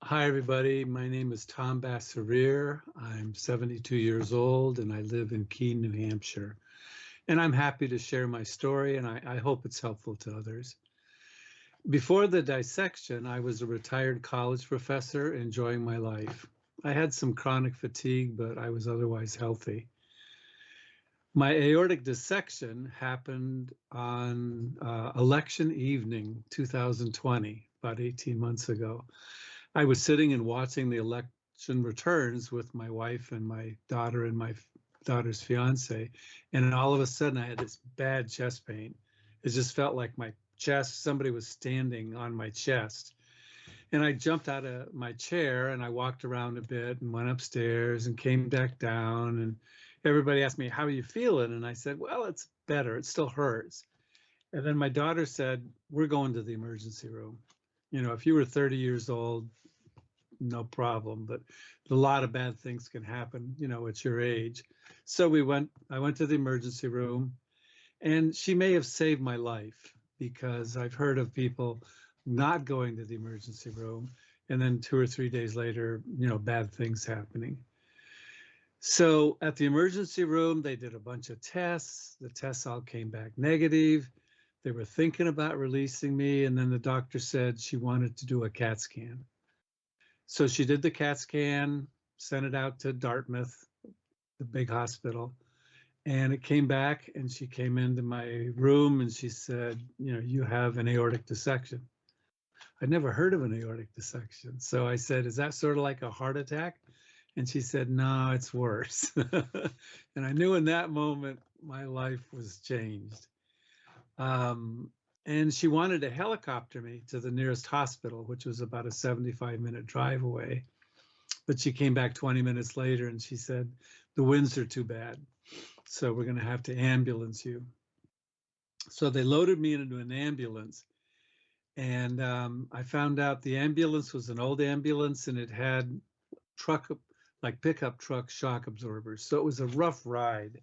Hi, everybody. My name is Tom Bassarear. I'm 72 years old and I live in Keene, New Hampshire. And I'm happy to share my story and I hope it's helpful to others. Before the dissection, I was a retired college professor enjoying my life. I had some chronic fatigue, but I was otherwise healthy. My aortic dissection happened on election evening 2020, about 18 months ago. I was sitting and watching the election returns with my wife and my daughter and my daughter's fiance, and all of a sudden I had this bad chest pain. It just felt like my chest, somebody was standing on my chest. And I jumped out of my chair and I walked around a bit and went upstairs and came back down, and everybody asked me, "How are you feeling?" And I said, "Well, it's better. It still hurts." And then my daughter said, "We're going to the emergency room. You know, if you were 30 years old, no problem, but a lot of bad things can happen, you know, at your age." So I went to the emergency room, and she may have saved my life because I've heard of people not going to the emergency room and then 2 or 3 days later, you know, bad things happening. So at the emergency room, they did a bunch of tests. The tests all came back negative. They were thinking about releasing me, and then the doctor said she wanted to do a CAT scan. So she did the CAT scan, sent it out to Dartmouth, the big hospital, and it came back, and she came into my room and she said, "You know, you have an aortic dissection." I'd never heard of an aortic dissection. So I said, "Is that sort of like a heart attack?" And she said, "No, it's worse." And I knew in that moment my life was changed. And she wanted to helicopter me to the nearest hospital, which was about a 75-minute drive away. But she came back 20 minutes later and she said, "The winds are too bad, so we're going to have to ambulance you." So they loaded me into an ambulance. And I found out the ambulance was an old ambulance and it had like pickup truck shock absorbers. So it was a rough ride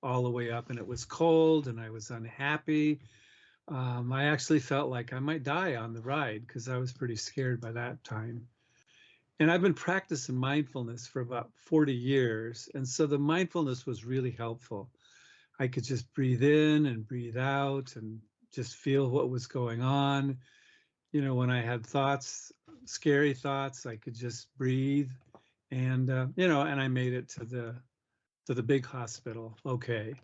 all the way up, and it was cold and I was unhappy. I actually felt like I might die on the ride because I was pretty scared by that time. And I've been practicing mindfulness for about 40 years. And so the mindfulness was really helpful. I could just breathe in and breathe out and just feel what was going on. You know, when I had thoughts, scary thoughts, I could just breathe. And, you know, and I made it to the big hospital. Okay.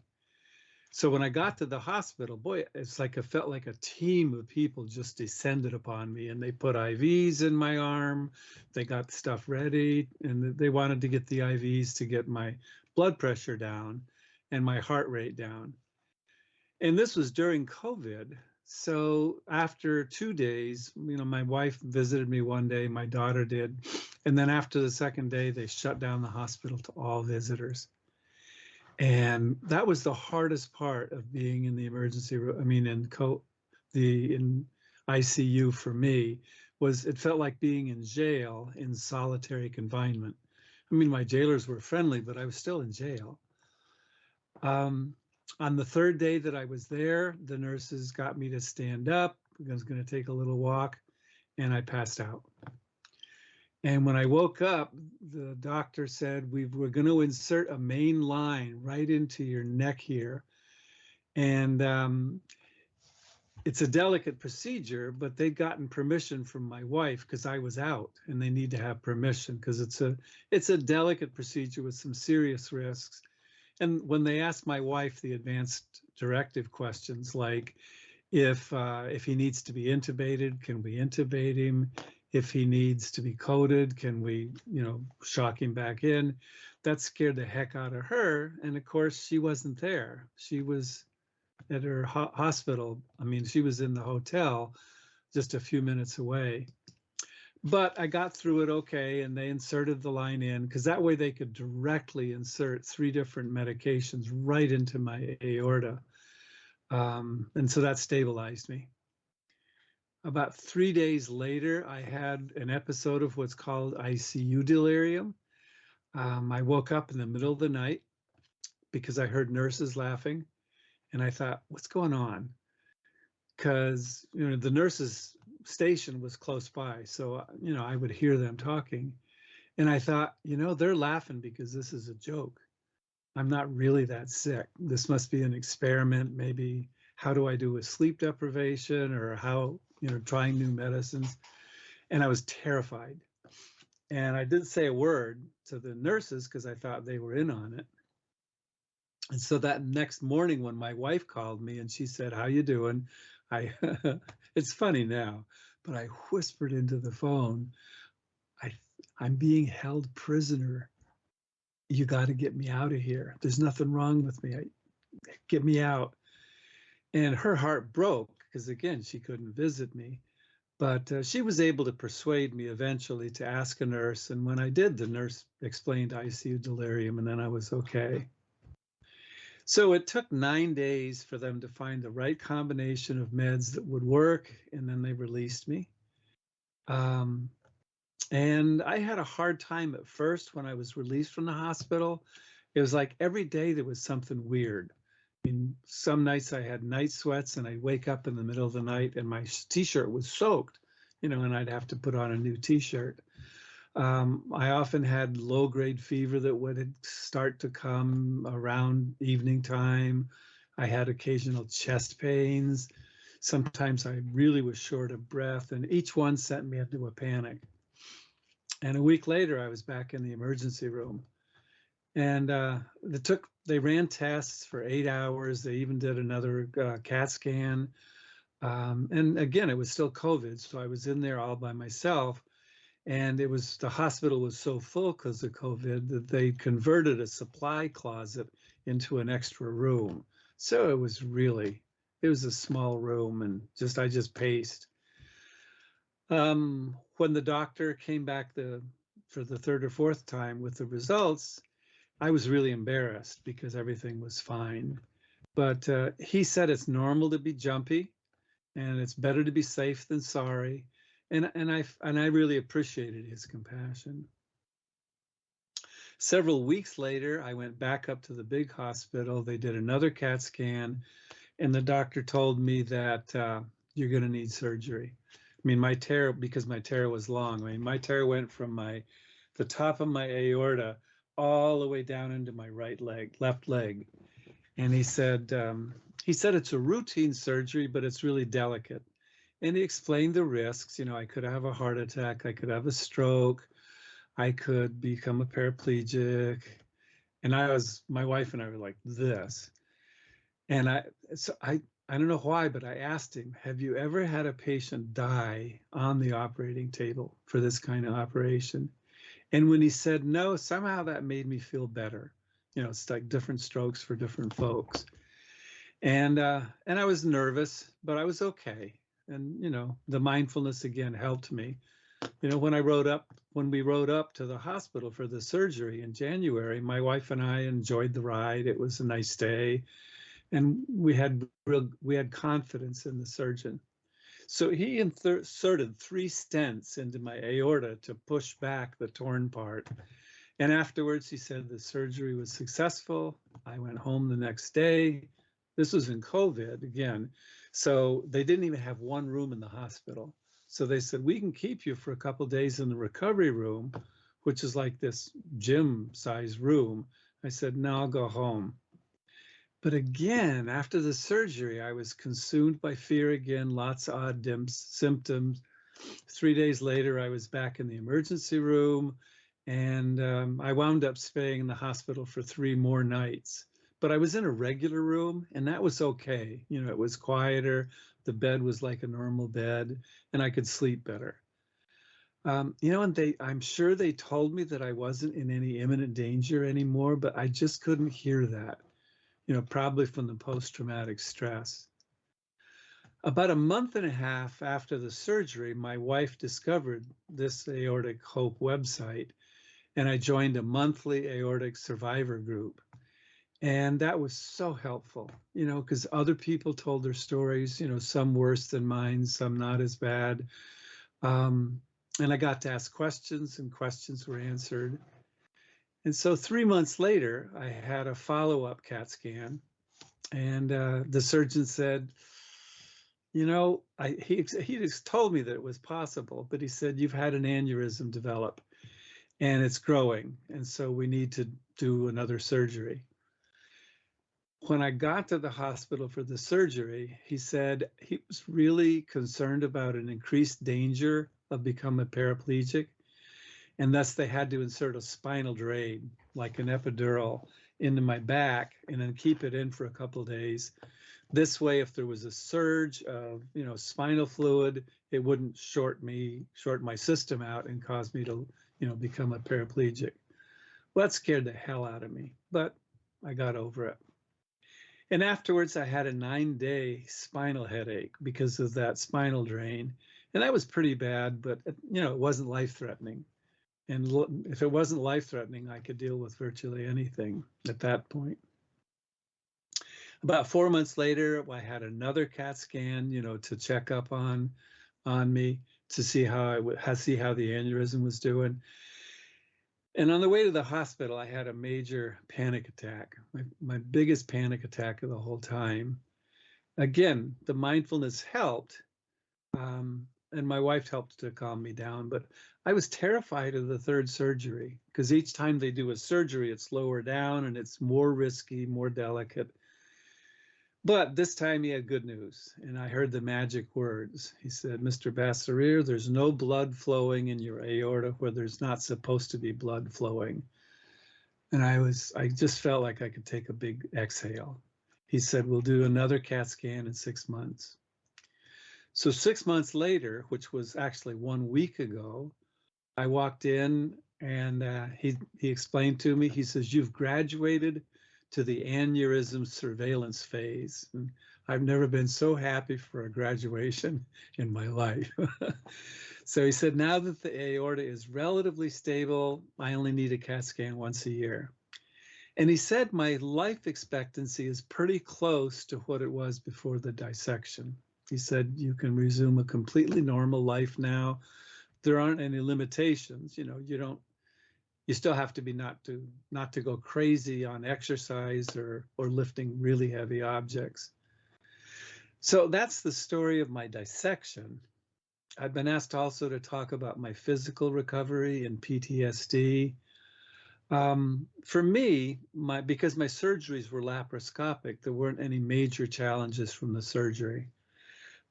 So when I got to the hospital, boy, it's like it felt like a team of people just descended upon me, and they put IVs in my arm. They got stuff ready, and they wanted to get the IVs to get my blood pressure down and my heart rate down. And this was during COVID. So after 2 days, you know, my wife visited me one day, my daughter did. And then after the second day, they shut down the hospital to all visitors. And that was the hardest part of being in the emergency room. I mean, in ICU for me, was it felt like being in jail in solitary confinement. I mean, my jailers were friendly, but I was still in jail. On the third day that I was there, the nurses got me to stand up. I was going to take a little walk, and I passed out. And when I woke up, the doctor said, we're going to insert a main line right into your neck here. And it's a delicate procedure, but they'd gotten permission from my wife because I was out, and they need to have permission because it's a delicate procedure with some serious risks. And when they asked my wife the advanced directive questions, like if he needs to be intubated, can we intubate him? If he needs to be coded, can we, you know, shock him back in? That scared the heck out of her. And of course, she wasn't there. She was at her hospital. I mean, she was in the hotel just a few minutes away. But I got through it okay, and they inserted the line in because that way they could directly insert 3 different medications right into my aorta. And so that stabilized me. About 3 days later, I had an episode of what's called ICU delirium. I woke up in the middle of the night because I heard nurses laughing, and I thought, what's going on? Because, you know, the nurses station was close by, so I would hear them talking, and I thought, they're laughing because this is a joke. I'm not really that sick. This must be an experiment. Maybe how do I do with sleep deprivation, or how, trying new medicines. And I was terrified. And I didn't say a word to the nurses because I thought they were in on it. And so that next morning when my wife called me and she said, "How you doing?" I it's funny now, but I whispered into the phone, I'm being held prisoner. You got to get me out of here. There's nothing wrong with me. Get me out. And her heart broke because, again, she couldn't visit me. But she was able to persuade me eventually to ask a nurse. And when I did, the nurse explained ICU delirium, and then I was okay. So it took 9 days for them to find the right combination of meds that would work, and then they released me. And I had a hard time at first when I was released from the hospital. It was like every day there was something weird. I mean, some nights I had night sweats and I'd wake up in the middle of the night and my t-shirt was soaked, and I'd have to put on a new t-shirt. I often had low-grade fever that would start to come around evening time. I had occasional chest pains. Sometimes I really was short of breath, and each one sent me into a panic. And a week later, I was back in the emergency room. And they ran tests for 8 hours. They even did another CAT scan. And again, it was still COVID. So I was in there all by myself. And the hospital was so full because of COVID that they converted a supply closet into an extra room. So it was a small room, and I just paced. When the doctor came back for the third or fourth time with the results, I was really embarrassed because everything was fine. But he said it's normal to be jumpy, and it's better to be safe than sorry. And I really appreciated his compassion. Several weeks later, I went back up to the big hospital. They did another CAT scan, and the doctor told me that you're going to need surgery. I mean, because my tear was long. I mean, my tear went from the top of my aorta all the way down into my left leg. And he said it's a routine surgery, but it's really delicate. And he explained the risks. I could have a heart attack, I could have a stroke, I could become a paraplegic. And my wife and I were like this. And I don't know why, but I asked him, have you ever had a patient die on the operating table for this kind of operation? And when he said no, somehow that made me feel better. It's like different strokes for different folks. And I was nervous, but I was okay. And, the mindfulness again helped me. When we rode up to the hospital for the surgery in January, my wife and I enjoyed the ride. It was a nice day. And we had confidence in the surgeon. So he inserted 3 stents into my aorta to push back the torn part. And afterwards, he said the surgery was successful. I went home the next day. This was in COVID again. So they didn't even have one room in the hospital. So they said, we can keep you for a couple of days in the recovery room, which is like this gym-sized room. I said, no, I'll go home. But again, after the surgery, I was consumed by fear again, lots of odd symptoms. 3 days later, I was back in the emergency room, and I wound up staying in the hospital for 3 more nights. But I was in a regular room, and that was okay. It was quieter. The bed was like a normal bed, and I could sleep better. And I'm sure they told me that I wasn't in any imminent danger anymore, but I just couldn't hear that. Probably from the post-traumatic stress. About a month and a half after the surgery, my wife discovered this Aortic Hope website, and I joined a monthly aortic survivor group. And that was so helpful, because other people told their stories, some worse than mine, some not as bad. And I got to ask questions, and questions were answered. And so 3 months later, I had a follow-up CAT scan, and the surgeon said, You know, he just told me that it was possible, but he said, you've had an aneurysm develop and it's growing. And so we need to do another surgery. When I got to the hospital for the surgery, he said he was really concerned about an increased danger of becoming paraplegic. And thus they had to insert a spinal drain, like an epidural, into my back and then keep it in for a couple of days. This way, if there was a surge of, spinal fluid, it wouldn't short my system out and cause me to, become a paraplegic. Well, that scared the hell out of me, but I got over it. And afterwards, I had a 9-day spinal headache because of that spinal drain. And that was pretty bad, but, it wasn't life-threatening. And if it wasn't life-threatening, I could deal with virtually anything at that point. About 4 months later, I had another CAT scan, to check up on me to see how the aneurysm was doing. And on the way to the hospital, I had a major panic attack, my biggest panic attack of the whole time. Again, the mindfulness helped, and my wife helped to calm me down, but I was terrified of the third surgery because each time they do a surgery, it's lower down and it's more risky, more delicate. But this time he had good news, and I heard the magic words. He said, Mr. Bassarear, there's no blood flowing in your aorta where there's not supposed to be blood flowing. And I just felt like I could take a big exhale. He said, we'll do another CAT scan in 6 months. So 6 months later, which was actually 1 week ago, I walked in and he explained to me, he says, you've graduated to the aneurysm surveillance phase. And I've never been so happy for a graduation in my life. So he said, now that the aorta is relatively stable, I only need a CAT scan once a year. And he said my life expectancy is pretty close to what it was before the dissection. He said, you can resume a completely normal life now. There aren't any limitations. You still have to be not to go crazy on exercise or lifting really heavy objects. So that's the story of my dissection. I've been asked also to talk about my physical recovery and PTSD. For me, because my surgeries were laparoscopic, there weren't any major challenges from the surgery.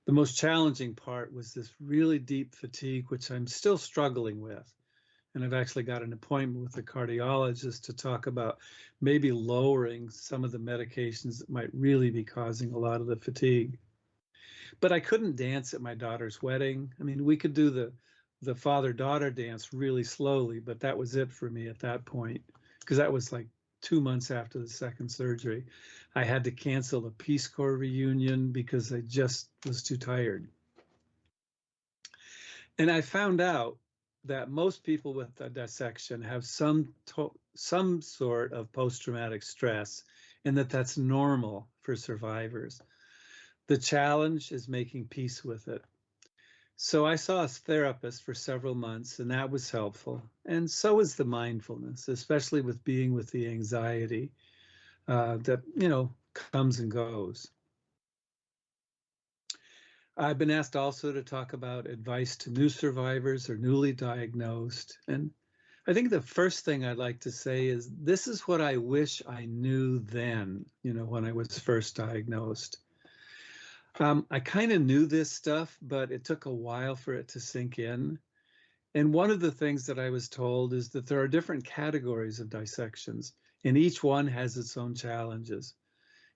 The most challenging part was this really deep fatigue, which I'm still struggling with. And I've actually got an appointment with a cardiologist to talk about maybe lowering some of the medications that might really be causing a lot of the fatigue. But I couldn't dance at my daughter's wedding. I mean, we could do the father-daughter dance really slowly, but that was it for me at that point, because that was like 2 months after the second surgery. I had to cancel a Peace Corps reunion because I just was too tired. And I found out that most people with a dissection have some sort of post-traumatic stress, and that's normal for survivors. The challenge is making peace with it. So I saw a therapist for several months, and that was helpful. And so is the mindfulness, especially with being with the anxiety that, comes and goes. I've been asked also to talk about advice to new survivors or newly diagnosed. And I think the first thing I'd like to say is this is what I wish I knew then, when I was first diagnosed. I kind of knew this stuff, but it took a while for it to sink in. And one of the things that I was told is that there are different categories of dissections, and each one has its own challenges.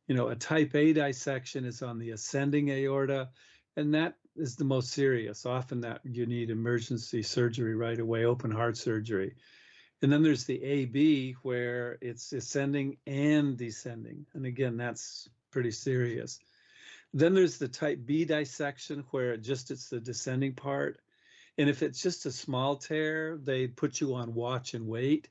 A type A dissection is on the ascending aorta, and that is the most serious. Often that you need emergency surgery right away, open heart surgery. And then there's the AB where it's ascending and descending. And again, that's pretty serious. Then there's the type B dissection where it's the descending part. And if it's just a small tear, they put you on watch and wait.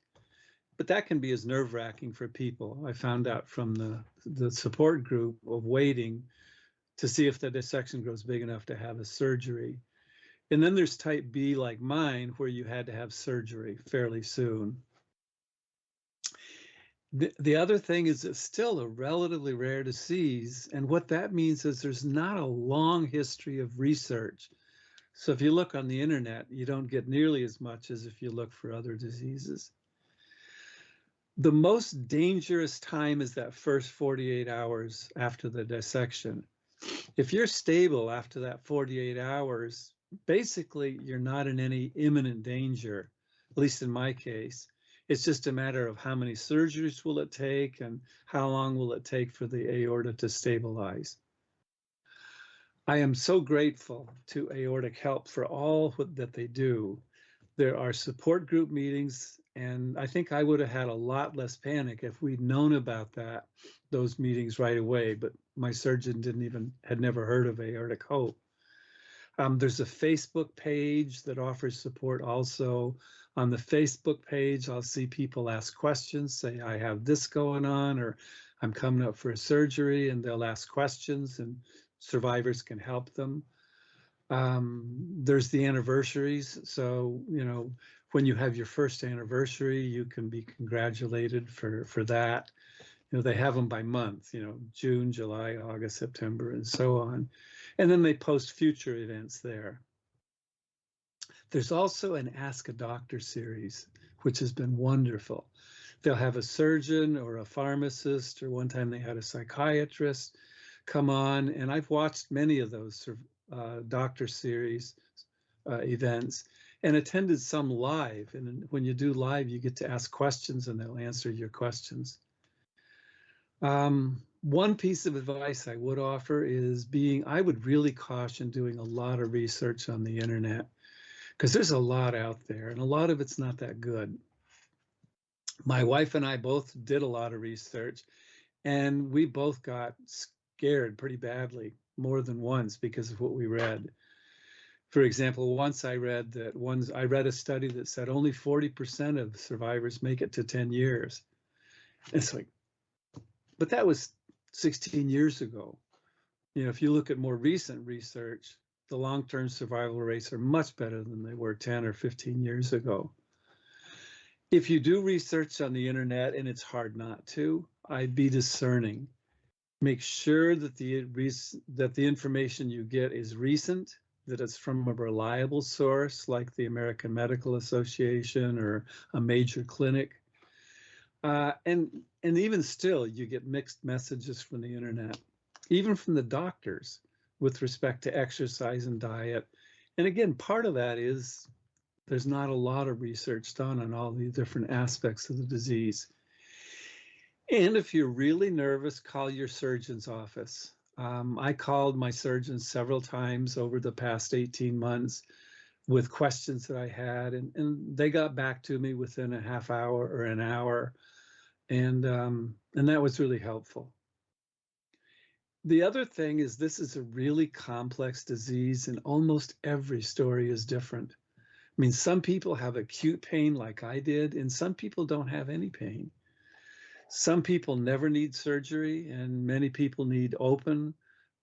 But that can be as nerve-wracking for people. I found out from the support group of waiting to see if the dissection grows big enough to have a surgery. And then there's type B like mine, where you had to have surgery fairly soon. The other thing is it's still a relatively rare disease. And what that means is there's not a long history of research. So if you look on the internet, you don't get nearly as much as if you look for other diseases. The most dangerous time is that first 48 hours after the dissection. If you're stable after that 48 hours, basically you're not in any imminent danger, at least in my case. It's just a matter of how many surgeries will it take and how long will it take for the aorta to stabilize. I am so grateful to Aortic Help for all that they do. There are support group meetings, and I think I would have had a lot less panic if we'd known about those meetings right away, but my surgeon had never heard of Aortic Hope. There's a Facebook page that offers support also. On the Facebook page, I'll see people ask questions, say, I have this going on, or I'm coming up for a surgery, and they'll ask questions and survivors can help them. There's the anniversaries. So, when you have your first anniversary, you can be congratulated for that. They have them by month, June, July, August, September, and so on. And then they post future events there. There's also an Ask a Doctor series, which has been wonderful. They'll have a surgeon or a pharmacist, or one time they had a psychiatrist come on, and I've watched many of those doctor series events and attended some live. And when you do live, you get to ask questions and they'll answer your questions. One piece of advice I would offer is I would really caution doing a lot of research on the internet, because there's a lot out there and a lot of it's not that good. My wife and I both did a lot of research, and we both got scared pretty badly more than once because of what we read. For example, once I read a study that said only 40% of survivors make it to 10 years. It's like, but that was 16 years ago. If you look at more recent research, the long-term survival rates are much better than they were 10 or 15 years ago. If you do research on the internet, and it's hard not to, I'd be discerning. Make sure that the information you get is recent, that it's from a reliable source like the American Medical Association or a major clinic. And even still, you get mixed messages from the internet, even from the doctors with respect to exercise and diet. And again, part of that is there's not a lot of research done on all the different aspects of the disease. And if you're really nervous, call your surgeon's office. I called my surgeon several times over the past 18 months with questions that I had, and they got back to me within a half hour or an hour. And that was really helpful. The other thing is this is a really complex disease, and almost every story is different. I mean, some people have acute pain like I did, and some people don't have any pain. Some people never need surgery, and many people need open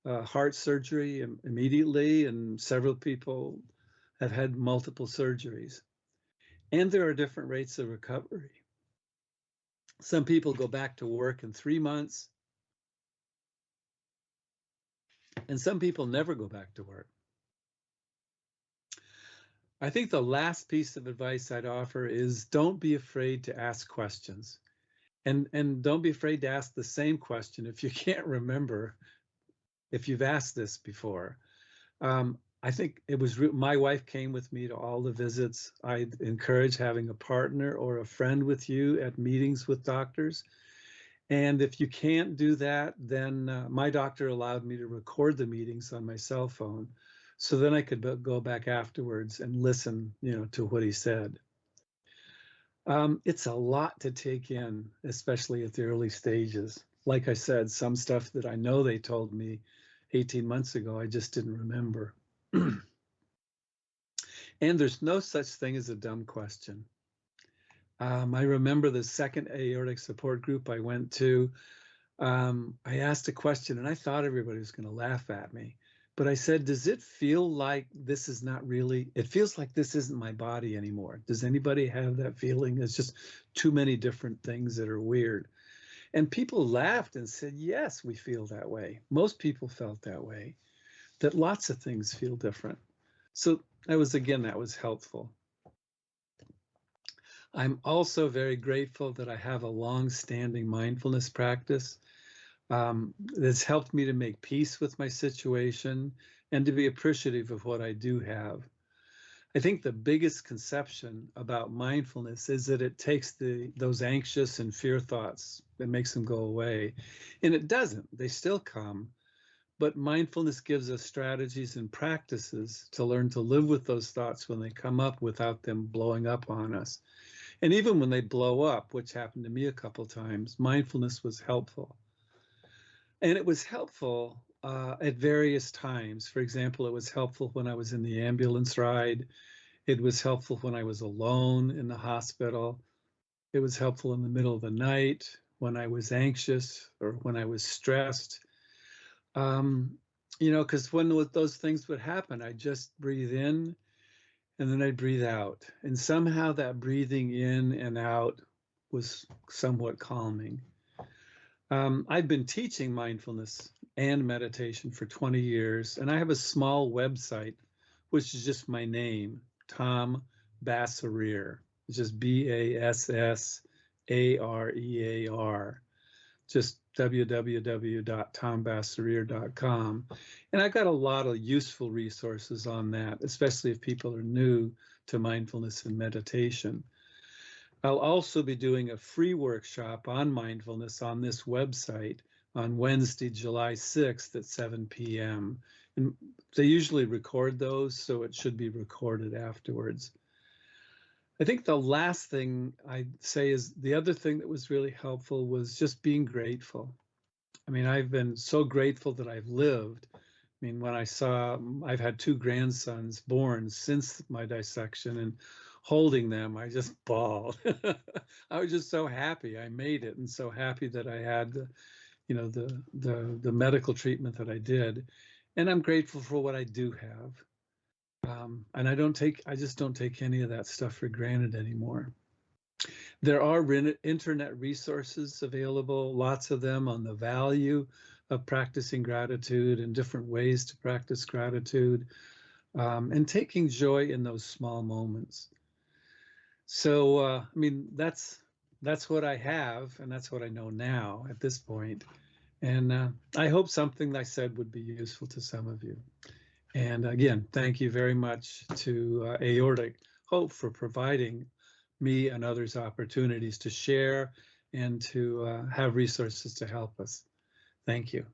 heart surgery immediately, and several people have had multiple surgeries. And there are different rates of recovery. Some people go back to work in 3 months, and some people never go back to work. I think the last piece of advice I'd offer is don't be afraid to ask questions. And don't be afraid to ask the same question if you can't remember if you've asked this before. I think it was my wife came with me to all the visits. I'd encourage having a partner or a friend with you at meetings with doctors. And if you can't do that, then my doctor allowed me to record the meetings on my cell phone. So then I could go back afterwards and listen, to what he said. It's a lot to take in, especially at the early stages. Like I said, some stuff that I know they told me 18 months ago, I just didn't remember. And there's no such thing as a dumb question. I remember the second aortic support group I went to, I asked a question and I thought everybody was going to laugh at me. But I said, does it feel like this is not really, it feels like this isn't my body anymore. Does anybody have that feeling? It's just too many different things that are weird. And people laughed and said, yes, we feel that way. Most people felt that way, that lots of things feel different. So that was helpful. I'm also very grateful that I have a long-standing mindfulness practice that's helped me to make peace with my situation and to be appreciative of what I do have. I think the biggest conception about mindfulness is that it takes those anxious and fear thoughts and makes them go away. And it doesn't. They still come. But mindfulness gives us strategies and practices to learn to live with those thoughts when they come up without them blowing up on us. And even when they blow up, which happened to me a couple times, mindfulness was helpful. And it was helpful at various times. For example, it was helpful when I was in the ambulance ride. It was helpful when I was alone in the hospital. It was helpful in the middle of the night when I was anxious or when I was stressed. Because when those things would happen, I'd just breathe in and then I'd breathe out. And somehow that breathing in and out was somewhat calming. I've been teaching mindfulness and meditation for 20 years, and I have a small website, which is just my name, Tom Bassarear. It's just Bassarear, just www.tombassarear.com. And I've got a lot of useful resources on that, especially if people are new to mindfulness and meditation. I'll also be doing a free workshop on mindfulness on this website on Wednesday, July 6th at 7 p.m. And they usually record those, so it should be recorded afterwards. I think the last thing I'd say is the other thing that was really helpful was just being grateful. I mean, I've been so grateful that I've lived. I mean, when I've had 2 grandsons born since my dissection, and holding them, I just bawled. I was just so happy I made it, and so happy that I had the medical treatment that I did. And I'm grateful for what I do have. And I just don't take any of that stuff for granted anymore. There are internet resources available, lots of them, on the value of practicing gratitude and different ways to practice gratitude, and taking joy in those small moments. So, I mean, that's what I have, and that's what I know now at this point. And I hope something I said would be useful to some of you. And again, thank you very much to Aortic Hope for providing me and others opportunities to share and to have resources to help us. Thank you.